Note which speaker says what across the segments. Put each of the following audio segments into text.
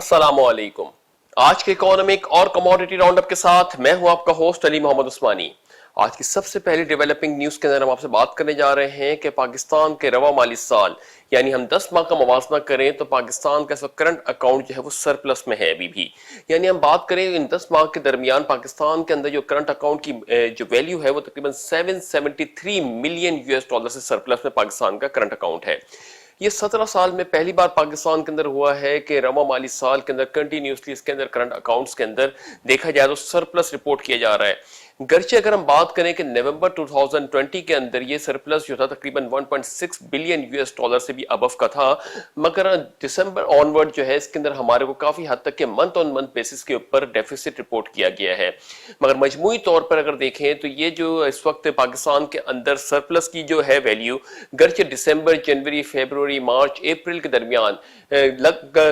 Speaker 1: अस्सलाम वालेकुम। आज के इकोनॉमिक और कमोडिटी राउंड अप के साथ मैं हूं आपका होस्ट अली मोहम्मद उस्मानी। आज की सबसे पहली डेवलपिंग न्यूज के अंदर हम आपसे बात करने जा रहे हैं कि पाकिस्तान के रवा माली साल यानी हम 10 माह का मुवाजना करें तो पाकिस्तान का करंट अकाउंट जो है वो सरप्लस में है अभी भी। यानी हम बात करें इन 10 माह के दरमियान पाकिस्तान के अंदर जो करंट अकाउंट की जो वैल्यू है वो तकरीबन 773 मिलियन यूएस डॉलर से सरप्लस में पाकिस्तान का करंट अकाउंट है। ये 17 साल में पहली बार पाकिस्तान के अंदर हुआ है कि रवा माली साल के अंदर कंटिन्यूसली इसके अंदर करंट अकाउंट्स के अंदर देखा जाए तो सरप्लस रिपोर्ट किया जा रहा है। गर्चे अगर हम बात करें कि नवंबर 2020 के अंदर ये सरप्लस जो था तकरीबन 1.6 बिलियन यूएस डॉलर से भी अबव का था, मगर दिसंबर ऑनवर्ड जो है इसके अंदर हमारे को काफी हद तक के मंथ ऑन मंथ बेसिस के ऊपर डेफिसिट रिपोर्ट किया गया है। मगर मजमूई तौर पर अगर देखें तो ये जो इस वक्त पाकिस्तान के अंदर सरप्लस की जो है वैल्यू, गर्चे दिसंबर, जनवरी, फरवरी, मार्च, अप्रैल के दरमियान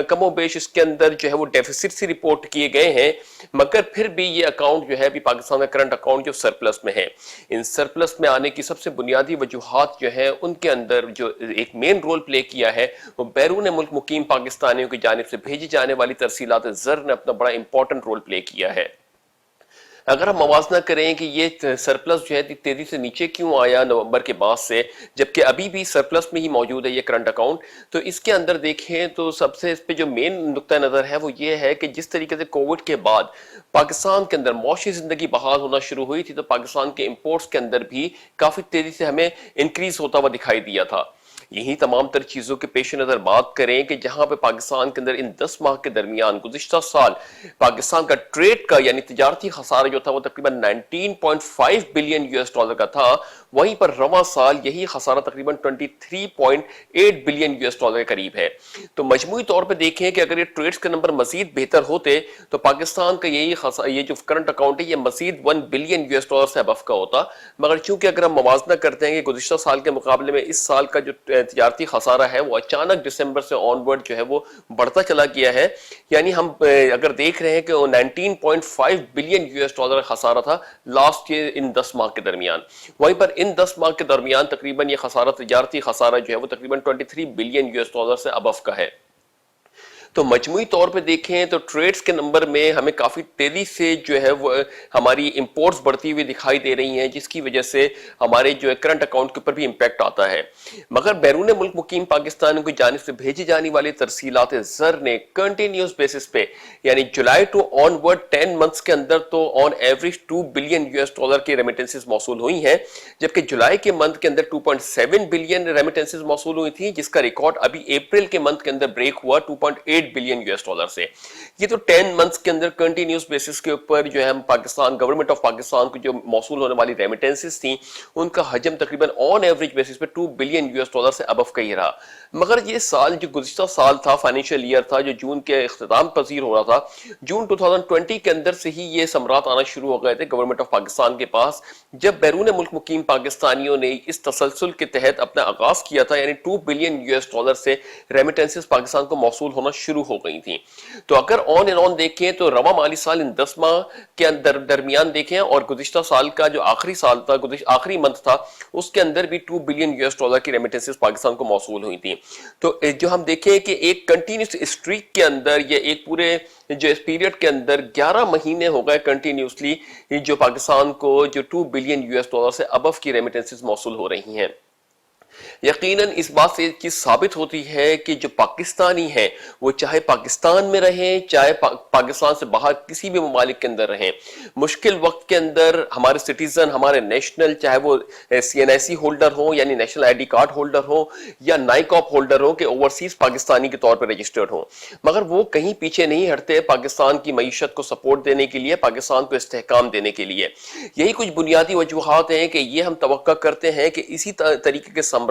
Speaker 1: कमोबेश इसके अंदर जो है वो डेफिसिट से रिपोर्ट किए गए हैं, मगर फिर भी ये अकाउंट जो है अभी पाकिस्तान का करंट अकाउंट जो सरप्लस में है। इन सरप्लस में आने की सबसे बुनियादी वजूहात जो है उनके अंदर जो एक मेन रोल प्ले किया है वो बैरून मुल्क मुकीम पाकिस्तानियों की जानिब से भेजी जाने वाली तरसीलात ज़र ने अपना बड़ा इंपॉर्टेंट रोल प्ले किया है। अगर हम मवाजना करें कि ये सरप्लस जो है तेजी से नीचे क्यों आया नवंबर के बाद से, जबकि अभी भी सरप्लस में ही मौजूद है ये करंट अकाउंट, तो इसके अंदर देखें तो सबसे इस पे जो मेन नुक्ता नजर है वो ये है कि जिस तरीके से कोविड के बाद पाकिस्तान के अंदर मौशी जिंदगी बहाल होना शुरू हुई थी तो पाकिस्तान के इंपोर्ट्स के अंदर भी काफी तेजी से हमें इंक्रीज होता हुआ दिखाई दिया था। यही तमाम तर चीजों के पेश नजर बात करें कि जहां पे पाकिस्तान के अंदर इन 10 माह के दरमियान गुज़िश्ता साल पाकिस्तान का ट्रेड का यानी तिजारती खसारा जो था वो तकरीबन 19.5 बिलियन यूएस डॉलर का था, वहीं पर रवा साल यही खसारा तकरीबन 23.8 बिलियन यूएस डॉलर के करीब है। तो मजमूई तौर पर देखें कि अगर ये ट्रेड्स के नंबर मजीद बेहतर होते तो पाकिस्तान का ये जो करंट अकाउंट है ये मजीद 1 बिलियन यूएस डॉलर से अबव का होता, मगर चूंकि अगर हम मवाजना करते हैं कि गुज़िश्ता साल के मुकाबले में इस साल का जो तिजारती खसारा है वो अचानक दिसंबर से ऑनवर्ड जो है वो बढ़ता चला गया है। यानी हम अगर देख रहे हैं कि 19.5 बिलियन यूएस डॉलर खसारा था लास्ट ईयर इन 10 माह के दरमियान, वहीं पर इन 10 माह के दरमियान तकरीबन ये खसारा तिजारती खसारा जो है वो तकरीबन 23 बिलियन यूएस डॉलर से अबव का है। तो मजमूई तौर पे देखें तो ट्रेड्स के नंबर में हमें काफ़ी तेज़ी से जो है वो हमारी इंपोर्ट्स बढ़ती हुई दिखाई दे रही हैं, जिसकी वजह से हमारे जो है करंट अकाउंट के ऊपर भी इम्पैक्ट आता है। मगर बैरून मुल्क मुकीम पाकिस्तानियों की जानिब से भेजी जाने वाली तरसीलात ज़र ने कंटिन्यूस बेसिस पे यानी जुलाई टू ऑनवर्ड 10 मंथ्स के अंदर तो on average 2 billion US dollar की रेमिटेंसेस मौसूल हुई हैं, जबकि जुलाई के मंथ के अंदर 2.7 बिलियन रेमिटेंसेस मौसूल हुई थी, जिसका रिकॉर्ड अभी अप्रैल के मंथ के अंदर ब्रेक हुआ 2.8 बिलियन यूएस डॉलर से। ये तो 10 मंथ्स के अंदर कंटिन्यूस बेसिस के ऊपर जो है हम पाकिस्तान गवर्नमेंट ऑफ पाकिस्तान को जो मौसूल होने वाली रेमिटेंसेस थी उनका हजम तकरीबन ऑन एवरेज बेसिस पे 2 बिलियन यूएस डॉलर से अबव का ही रहा। मगर ये साल जो गुज़िश्ता साल था, फाइनेंशियल ईयर था जो जून के इख्तिताम पजीर हो रहा था, जून 2020 के अंदर से ही ये समरात आना शुरू हो गए थे गवर्नमेंट ऑफ पाकिस्तान के पास, जब बैरून मुल्क मुकीम पाकिस्तानियों ने इस तसलसल के तहत अपना आगाज किया था, यानी 2 बिलियन यूएस डॉलर से रेमिटेंसेस पाकिस्तान को मौसूल होना शुरू हो गई थी। तो अगर ऑन एंड ऑन देखें तो रवा माली साल इन 10 माह के अंदर दरमियान देखें और गुज़िश्ता साल का जो आखिरी साल था, आखिरी मंथ था, उसके अंदर भी 2 बिलियन यूएस डॉलर की रेमिटेंसेस पाकिस्तान को मौसूल हुई थी। तो जो हम देखें कि एक कंटिन्यूस स्ट्रीक के अंदर ये एक पूरे जो इस पीरियड के अंदर 11 महीने हो गए कंटिन्यूसली जो पाकिस्तान को जो 2 बिलियन यूएस डॉलर से अबव की रेमिटेंसेस मौसूल हो रही हैं। यकीनन इस बात से चीज साबित होती है कि जो पाकिस्तानी हैं वो चाहे पाकिस्तान में रहें चाहे पाकिस्तान से बाहर किसी भी ममालिक के अंदर रहें, मुश्किल वक्त के अंदर हमारे सिटीजन, हमारे नेशनल, चाहे वो सीएनआईसी होल्डर हो यानी नेशनल आईडी कार्ड होल्डर हो या नाइकॉप होल्डर हो कि ओवरसीज पाकिस्तानी के तौर पर रजिस्टर्ड हो, मगर वो कहीं पीछे नहीं हटते पाकिस्तान की मईशत को सपोर्ट देने के लिए, पाकिस्तान को इस्तेहकाम देने के लिए। यही कुछ बुनियादी वजूहात हैं कि ये हम तवक्का करते हैं कि इसी तरीके के सम्राट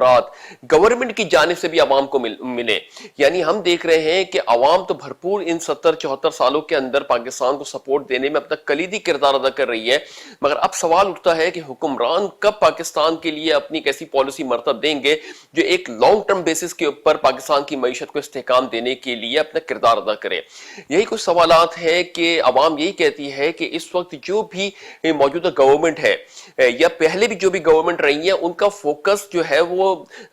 Speaker 1: गवर्नमेंट की जानिब से भी आवाम को मिले। यानी हम देख रहे हैं कि आवाम तो भरपूर इन 70-74 सालों के अंदर पाकिस्तान को सपोर्ट देने में अपना कलीदी किरदार अदा कर रही है, मगर अब सवाल उठता है कि हुक्मरान कब पाकिस्तान के लिए अपनी एक ऐसी पॉलिसी मरतब देंगे जो एक लॉन्ग टर्म बेसिस के ऊपर पाकिस्तान की मईशत को इस्तेहकाम देने के लिए अपना किरदार अदा करे। यही कुछ सवालात है कि आवाम यही कहती है कि इस वक्त जो भी मौजूदा गवर्नमेंट है या पहले भी जो भी गवर्नमेंट रही है उनका फोकस जो है वो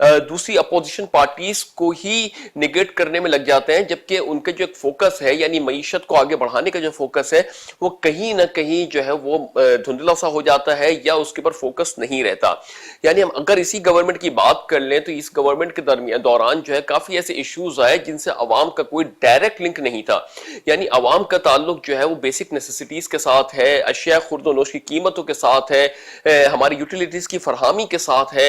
Speaker 1: दूसरी अपोजिशन पार्टीज को ही निगेट करने में लग जाते हैं, जबकि उनका जो एक फोकस है यानी मईशत को आगे बढ़ाने का जो फोकस है वो कहीं ना कहीं जो है वो धुंधला सा हो जाता है या उसके ऊपर फोकस नहीं रहता। यानी हम अगर इसी गवर्नमेंट की बात कर लें तो इस गवर्नमेंट के दौरान जो है काफी ऐसे इश्यूज आए जिनसे अवाम का कोई डायरेक्ट लिंक नहीं था। यानी अवाम का ताल्लुक जो है वो बेसिक नेसेसिटीज के साथ है, अशिया खुर्द-ओ-नोश की कीमतों के साथ है, हमारी यूटिलिटीज की फरहामी के साथ है,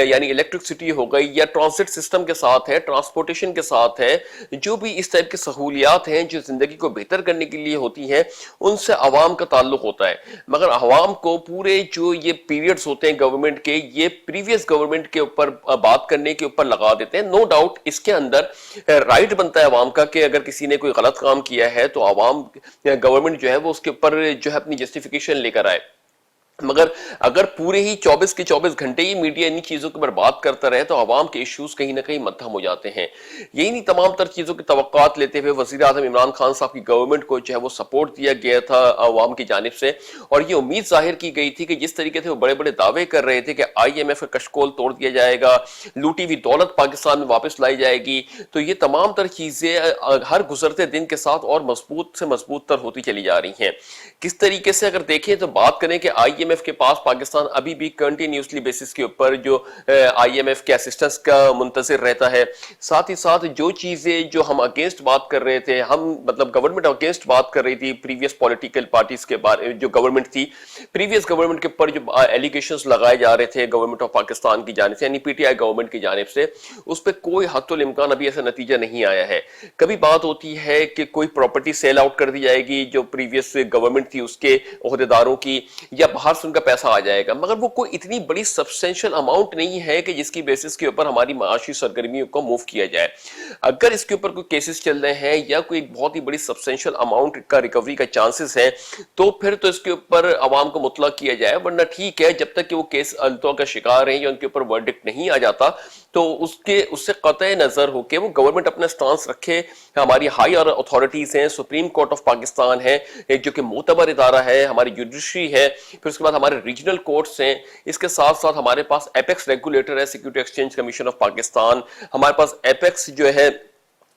Speaker 1: यानी इलेक्ट्रिसिटी हो गई, या ट्रांसिट सिस्टम के साथ है, ट्रांसपोर्टेशन के साथ है, जो भी इस टाइप की सहूलियात हैं जो जिंदगी को बेहतर करने के लिए होती हैं उनसे अवाम का ताल्लुक होता है। मगर अवाम को पूरे जो ये पीरियड्स होते हैं गवर्नमेंट के, ये प्रीवियस गवर्नमेंट के ऊपर बात करने के ऊपर लगा देते हैं। नो डाउट इसके अंदर राइट बनता है अवाम का कि अगर किसी ने कोई गलत काम किया है तो अवाम गवर्नमेंट जो है वो उसके ऊपर जो है अपनी जस्टिफिकेशन लेकर आए। मगर अगर पूरे ही 24 के 24 घंटे ही मीडिया इन चीजों के ऊपर बात करता रहे तो अवाम के इश्यूज कहीं ना कहीं मद्धम हो जाते हैं। यही नहीं, तमाम तर चीजों की तवक्कात लेते हुए वजीर आजम इमरान खान साहब की गवर्नमेंट को जो है वो सपोर्ट दिया गया था अवाम की जानिब से, और ये उम्मीद जाहिर की गई थी कि जिस तरीके से वो बड़े बड़े दावे कर रहे थे कि IMF का कशकोल तोड़ दिया जाएगा, लूटी हुई दौलत पाकिस्तान में वापस लाई जाएगी, तो ये तमाम तर चीजें हर गुजरते दिन के साथ और मजबूत से मजबूत तर होती चली जा रही हैं। किस तरीके से अगर देखें तो बात करें कि IMF के पास पाकिस्तान अभी भी कंटिन्यूसली बेसिस के ऊपर जो IMF के असिस्टेंस का मुंतजिर रहता है। साथ ही साथ जो चीजें जो हम अगेंस्ट बात कर रहे थे, हम मतलब गवर्नमेंट अगेंस्ट बात कर रही थी प्रीवियस पॉलिटिकल पार्टीज के बारे, जो गवर्नमेंट थी प्रीवियस गवर्नमेंट के ऊपर जो एलिगेशंस लगाए जा रहे थे गवर्नमेंट ऑफ पाकिस्तान की जानिब से यानी PTI गवर्नमेंट की जानिब से, उस पर कोई हत्तुल इम्कान अभी ऐसा नतीजा नहीं आया है। कभी बात होती है कि कोई प्रॉपर्टी सेल आउट कर दी जाएगी जो प्रीवियस गवर्नमेंट थी उसके ओहदेदारों की, या बाहर से उनका पैसा आ जाएगा, मगर वो कोई इतनी बड़ी सब्सटेंशियल अमाउंट नहीं है कि जिसकी बेसिस के ऊपर हमारी माशी सरगर्मियों को मूव किया जाए। अगर इसके ऊपर कोई केसेस चल रहे हैं या कोई बहुत ही बड़ी सब्सटेंशियल अमाउंट का रिकवरी का चांसेस है तो फिर तो इसके ऊपर अवाम को मुतलक किया जाए, वरना ठीक है जब तक कि वो केस अल्तों का शिकार है या उनके ऊपर वर्डिक्ट नहीं आ जाता तो उससे कतई नजर होके वो गवर्नमेंट अपना स्टांस रखे। हमारी हायर अथॉरिटीज हैं, सुप्रीम कोर्ट ऑफ पाकिस्तान है जो कि मोतबर इदारा है, हमारी जुडिशरी है, फिर उसके बाद हमारे रीजनल कोर्ट्स हैं, इसके साथ साथ हमारे पास एपेक्स रेगुलेटर है, security exchange commission of Pakistan, हमारे पास एपेक्स जो है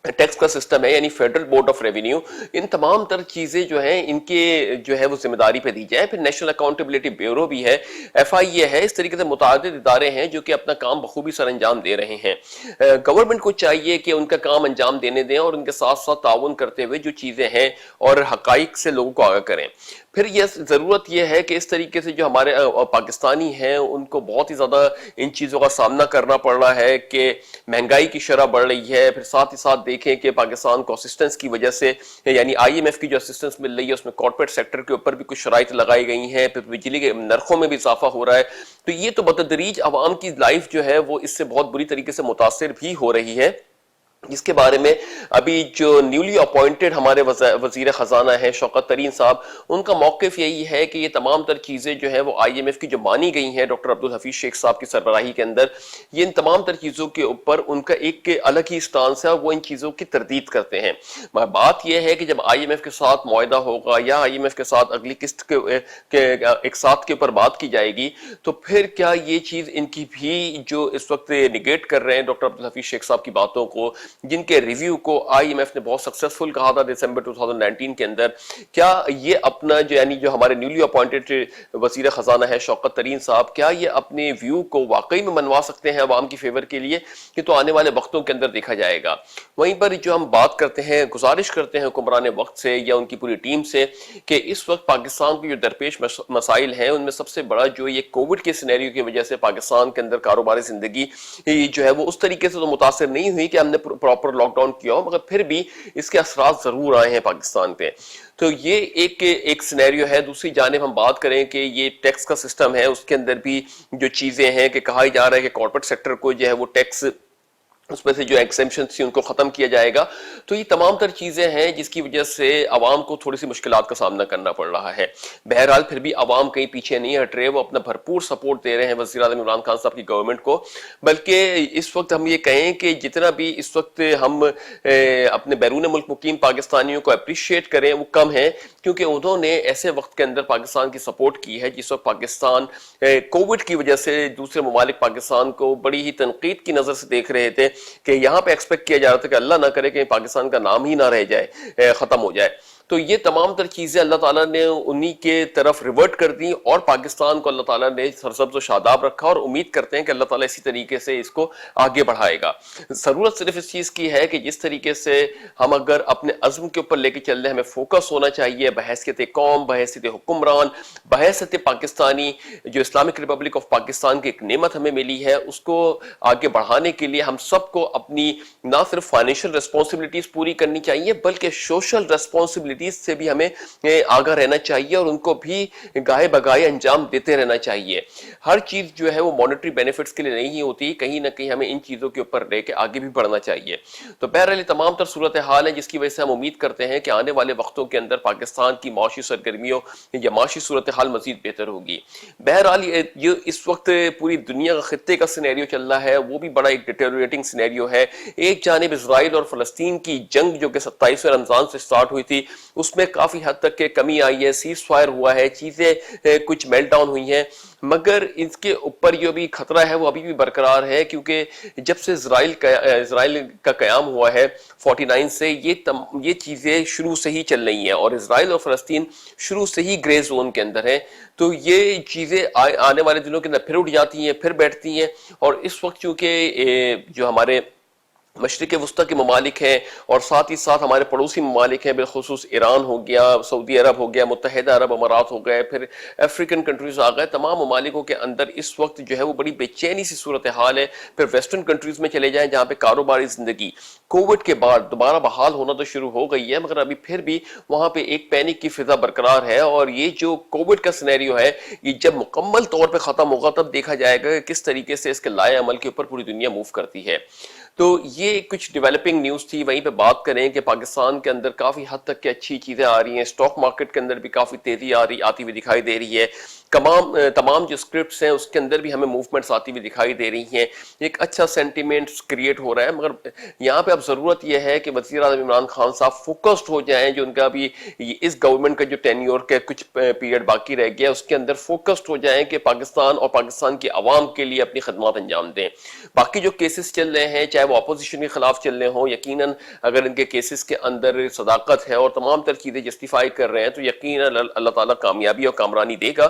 Speaker 1: टैक्स का सिस्टम है यानी फेडरल बोर्ड ऑफ रेवेन्यू। इन तमाम तर चीजें जो हैं इनके जो है वो जिम्मेदारी पे दी जाए। फिर नेशनल अकाउंटेबिलिटी ब्यूरो भी है, FIA है, इस तरीके से मुतादिद इदारे हैं जो कि अपना काम बखूबी सर अंजाम दे रहे हैं। गवर्नमेंट को चाहिए कि उनका काम अंजाम देने दें और उनके साथ साथ ताउन करते हुए जो चीजें हैं और हकाइक से लोगों को आगाह करें। फिर यह जरूरत यह है कि इस तरीके से जो हमारे पाकिस्तानी हैं उनको बहुत ही ज्यादा इन चीजों का सामना करना पड़ रहा है कि महंगाई की शरह बढ़ रही है। फिर साथ ही साथ देखें कि पाकिस्तान को असिस्टेंस की वजह से यानी IMF की जो असिस्टेंस मिल रही है उसमें कॉर्पोरेट सेक्टर के ऊपर भी कुछ शराइत लगाई गई हैं, फिर बिजली के नरखों में भी इजाफा हो रहा है। तो ये तो बतदरीज अवाम की लाइफ जो है वो इससे बहुत बुरी तरीके से मुतासिर भी हो रही है। इसके बारे में अभी जो न्यूली अपॉइंटेड हमारे वजीर खजाना है शौकत तरीन साहब, उनका मौक़िफ़ यही है कि ये तमाम तर चीज़ें जो है वो IMF की जो मानी गई हैं डॉक्टर अब्दुल हफीज शेख साहब की सरबराही के अंदर, ये इन तमाम तर चीज़ों के ऊपर उनका एक अलग ही स्टांस है, वो इन चीज़ों की तरदीद करते हैं। मगर बात यह है कि जब IMF के साथ मुआहदा होगा या IMF के साथ अगली किस्त के एक साथ के ऊपर बात की जाएगी तो फिर क्या ये चीज़ इनकी भी जो इस वक्त निगेट कर रहे हैं डॉक्टर अब्दुल हफीज शेख साहब की बातों को, जिनके रिव्यू को IMF ने बहुत सक्सेसफुल कहा था दिसंबर 2019 के अंदर, क्या ये अपना जो यानी जो हमारे न्यूली अपॉइंटेड वजीर खजाना है शौकत तरीन साहब, क्या ये अपने व्यू को वाकई में मनवा सकते हैं अवाम की फेवर के लिए? ये तो आने वाले वक्तों के अंदर देखा जाएगा। वहीं पर जो हम बात करते हैं, गुजारिश करते हैं हुक्मरान वक्त से या उनकी पूरी टीम से कि इस वक्त पाकिस्तान के जो दरपेश मसाइल हैं उनमें सबसे बड़ा जो ये कोविड के सिनेरियो की वजह से पाकिस्तान के अंदर कारोबारी जिंदगी जो है वो उस तरीके से तो मुतासर नहीं हुई कि हमने प्रॉपर लॉकडाउन किया हो, मगर फिर भी इसके असरात जरूर आए हैं पाकिस्तान पे। तो ये एक सिनेरियो है। दूसरी जानिब हम बात करें कि ये टैक्स का सिस्टम है, उसके अंदर भी जो चीजें हैं कि कहा जा रहा है कि कॉर्पोरेट सेक्टर को जो है वो टैक्स اس میں سے جو ایکسیمپشن تھی ان کو ختم کیا جائے گا. تو یہ تمام تر چیزیں ہیں جس کی وجہ سے عوام کو تھوڑی سی مشکلات کا سامنا کرنا پڑ رہا ہے. بہرحال پھر بھی عوام کہیں پیچھے نہیں ہٹ رہے, وہ اپنا بھرپور سپورٹ دے رہے ہیں وزیر اعظم عمران خان صاحب کی گورنمنٹ کو. بلکہ اس وقت ہم یہ کہیں کہ جتنا بھی اس وقت ہم اپنے بیرون ملک مقیم پاکستانیوں کو اپریشیٹ کریں وہ کم ہے, کیونکہ انہوں نے ایسے وقت کے اندر پاکستان کی سپورٹ کی ہے جس وقت پاکستان کووڈ کی وجہ سے دوسرے ممالک پاکستان کو بڑی ہی تنقید کی نظر سے دیکھ رہے تھے کہ یہاں پہ ایکسپیکٹ کیا جا رہا تھا کہ اللہ نہ کرے کہ پاکستان کا نام ہی نہ رہ جائے, ختم ہو جائے. تو یہ تمام تر چیزیں اللہ تعالیٰ نے انہی کے طرف ریورٹ کر دی اور پاکستان کو اللہ تعالیٰ نے سرسبز و شاداب رکھا, اور امید کرتے ہیں کہ اللہ تعالیٰ اسی طریقے سے اس کو آگے بڑھائے گا. ضرورت صرف اس چیز کی ہے کہ جس طریقے سے ہم اگر اپنے عزم کے اوپر لے کے چل رہے ہیں, ہمیں فوکس ہونا چاہیے بحیثیت قوم, بحیثیت حکمران, بحیثیت پاکستانی. جو اسلامک ریپبلک آف پاکستان کی ایک نعمت ہمیں ملی ہے اس کو آگے بڑھانے کے لیے ہم سب کو اپنی نہ صرف فائنینشیل ریسپانسبلٹیز پوری کرنی چاہیے بلکہ سوشل ریسپانسبلٹیز سے بھی ہمیں آگاہ رہنا چاہیے اور ان کو بھی گاہے بگاہے انجام دیتے رہنا چاہیے. ہر چیز جو ہے وہ مانیٹری بینیفٹس کے لیے نہیں ہوتی, کہیں نہ کہیں ہمیں ان چیزوں کے اوپر لے کے آگے بھی بڑھنا چاہیے. تو بہرحال تمام تر صورتحال ہے جس کی وجہ سے ہم امید کرتے ہیں کہ آنے والے وقتوں کے اندر پاکستان کی معاشی سرگرمیوں یا معاشی صورتحال مزید بہتر ہوگی. بہرحال یہ اس وقت پوری دنیا کا خطے کا سینیریو چل رہا ہے وہ بھی بڑا ایک ڈیٹیریٹنگ سینیریو ہے. ایک جانب اسرائیل اور فلسطین کی جنگ جو کہ 27 رمضان سے سٹارٹ ہوئی تھی اس میں کافی حد تک کہ کمی آئی ہے, سیز فائر ہوا ہے, چیزیں کچھ میلٹ ڈاؤن ہوئی ہیں, مگر اس کے اوپر جو بھی خطرہ ہے وہ ابھی بھی برقرار ہے, کیونکہ جب سے اسرائیل کا قیام ہوا ہے 49 سے یہ چیزیں شروع سے ہی چل رہی ہیں اور اسرائیل اور فلسطین شروع سے ہی گرے زون کے اندر ہیں. تو یہ چیزیں آنے والے دنوں کے اندر پھر اٹھ جاتی ہیں, پھر بیٹھتی ہیں. اور اس وقت چونکہ جو ہمارے مشرق وسطیٰ کے ممالک ہیں اور ساتھ ہی ساتھ ہمارے پڑوسی ممالک ہیں, بالخصوص ایران ہو گیا, سعودی عرب ہو گیا, متحدہ عرب امارات ہو گئے, پھر افریقن کنٹریز آ گئے, تمام ممالکوں کے اندر اس وقت جو ہے وہ بڑی بے چینی سی صورتحال ہے. پھر ویسٹرن کنٹریز میں چلے جائیں جہاں پہ کاروباری زندگی کووڈ کے بعد دوبارہ بحال ہونا تو شروع ہو گئی ہے, مگر ابھی پھر بھی وہاں پہ ایک پینک کی فضا برقرار ہے. اور یہ جو کووڈ کا سینیریو ہے یہ جب مکمل طور پہ ختم ہوگا تب دیکھا جائے گا کہ کس طریقے سے اس کے لائے عمل کے اوپر پوری دنیا موو کرتی ہے. تو یہ کچھ ڈیولپنگ نیوز تھی. وہیں پہ بات کریں کہ پاکستان کے اندر کافی حد تک کہ اچھی چیزیں آ رہی ہیں, اسٹاک مارکیٹ کے اندر بھی کافی تیزی آتی ہوئی دکھائی دے رہی ہے. تمام جو اسکرپٹس ہیں اس کے اندر بھی ہمیں موومنٹس آتی ہوئی دکھائی دے رہی ہیں, ایک اچھا سینٹیمنٹ کریٹ ہو رہا ہے. مگر یہاں پہ اب ضرورت یہ ہے کہ وزیر اعظم عمران خان صاحب فوکسڈ ہو جائیں, جو ان کا بھی اس گورنمنٹ کا جو ٹینیور کے کچھ پیریڈ باقی رہ گیا اس کے اندر فوکسڈ ہو جائیں کہ پاکستان اور پاکستان کی عوام کے لیے اپنی خدمات انجام دیں. باقی جو کیسز چل رہے ہیں چاہے وہ اپوزیشن کے خلاف چل رہے ہوں, یقیناً اگر ان کے کیسز کے اندر صداقت ہے اور تمام تر چیزیں جسٹیفائی کر رہے ہیں تو یقیناً اللہ تعالیٰ کامیابی اور کامرانی دے گا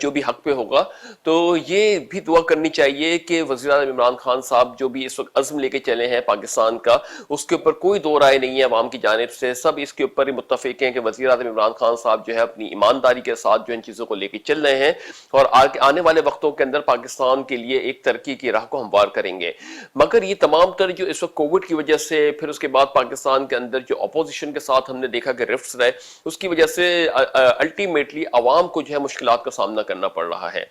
Speaker 1: جو بھی حق پہ ہوگا. تو یہ بھی دعا کرنی چاہیے کہ وزیر اعظم عمران خان صاحب جو بھی اس وقت عزم لے کے چلے ہیں پاکستان کا, اس کے اوپر کوئی دو رائے نہیں ہے عوام کی جانب سے, سب اس کے اوپر ہی متفق ہیں کہ وزیر اعظم عمران خان صاحب جو ہے اپنی ایمانداری کے ساتھ جو ان چیزوں کو لے کے چل رہے ہیں اور آنے والے وقتوں کے اندر پاکستان کے لیے ایک ترقی کی راہ کو ہموار کریں گے. مگر یہ تمام تر جو اس وقت کووڈ کی وجہ سے, پھر اس کے بعد پاکستان کے اندر جو اپوزیشن کے ساتھ ہم نے دیکھا کہ رفٹس رہے, اس کی وجہ سے الٹیمیٹلی عوام کو جو ہے مشکلات کا سامنا کرنا پڑ رہا ہے.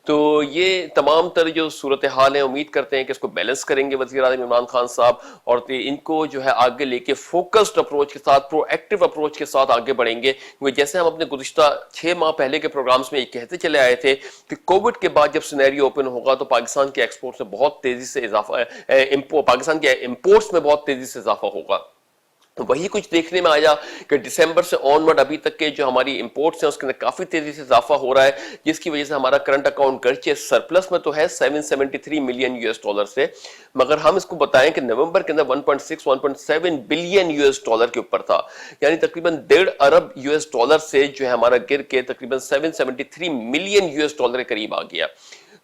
Speaker 1: تو یہ تمام تر جو صورتحال ہیں امید کرتے ہیں کہ اس کو بیلنس کریں گے وزیر اعظم عمران خان صاحب, اور ان کو جو ہے آگے لے کے فوکسڈ اپروچ کے ساتھ, پرو ایکٹیو اپروچ کے ساتھ آگے بڑھیں گے. جیسے ہم اپنے گزشتہ 6 ماہ پہلے کے پروگرامز میں یہ کہتے چلے آئے تھے کہ کووڈ کے بعد جب سینیریو اوپن ہوگا تو پاکستان کے ایکسپورٹس میں بہت تیزی سے اضافہ, پاکستان کے امپورٹس میں بہت تیزی سے اضافہ ہوگا. وہی کچھ دیکھنے میں آیا کہ دسمبر سے آنورڈ ابھی تک کے جو ہماری امپورٹس ہیں اس کے اندر کافی تیزی سے اضافہ ہو رہا ہے, جس کی وجہ سے ہمارا کرنٹ اکاؤنٹ گرچہ سرپلس میں تو ہے $773 ملین سے, مگر ہم اس کو بتائیں کہ نومبر کے اندر 1.6-1.7 بلین کے اوپر تھا, یعنی تقریباً $1.5 ارب سے جو ہے ہمارا گر کے تقریباً $773 ملین کے قریب آ گیا.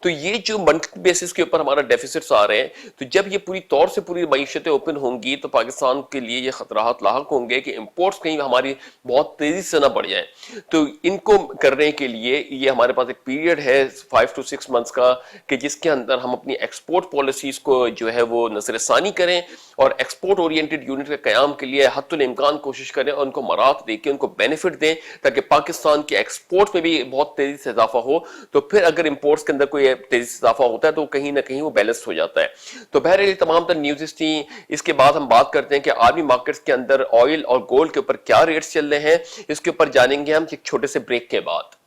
Speaker 1: تو یہ جو منتھلی بیسس کے اوپر ہمارا ڈیفیسٹس آ رہے ہیں, تو جب یہ پوری طور سے پوری معیشتیں اوپن ہوں گی تو پاکستان کے لیے یہ خطرات لاحق ہوں گے کہ امپورٹس کہیں ہماری بہت تیزی سے نہ بڑھ جائیں. تو ان کو کرنے کے لیے یہ ہمارے پاس ایک پیریڈ ہے 5 to 6 months کا, کہ جس کے اندر ہم اپنی ایکسپورٹ پالیسیز کو جو ہے وہ نظر ثانی کریں اور ایکسپورٹ اورینٹڈ یونٹ کے قیام کے لیے حت الامکان کوشش کریں اور ان کو مراعات دے کے ان کو بینیفٹ دیں, تاکہ پاکستان کے ایکسپورٹ میں بھی بہت تیزی سے اضافہ ہو. تو پھر اگر امپورٹس کے اندر کوئی تیزی سے اضافہ ہوتا ہے تو کہیں نہ کہیں وہ بیلنس ہو جاتا ہے. تو بہرحال تمام تر نیوزز تھیں. اس کے بعد ہم بات کرتے ہیں کہ عالمی مارکیٹس کے اندر آئل اور گولڈ کے اوپر کیا ریٹس چل رہے ہیں. اس کے اوپر جانیں گے ہم ایک چھوٹے سے بریک کے بعد.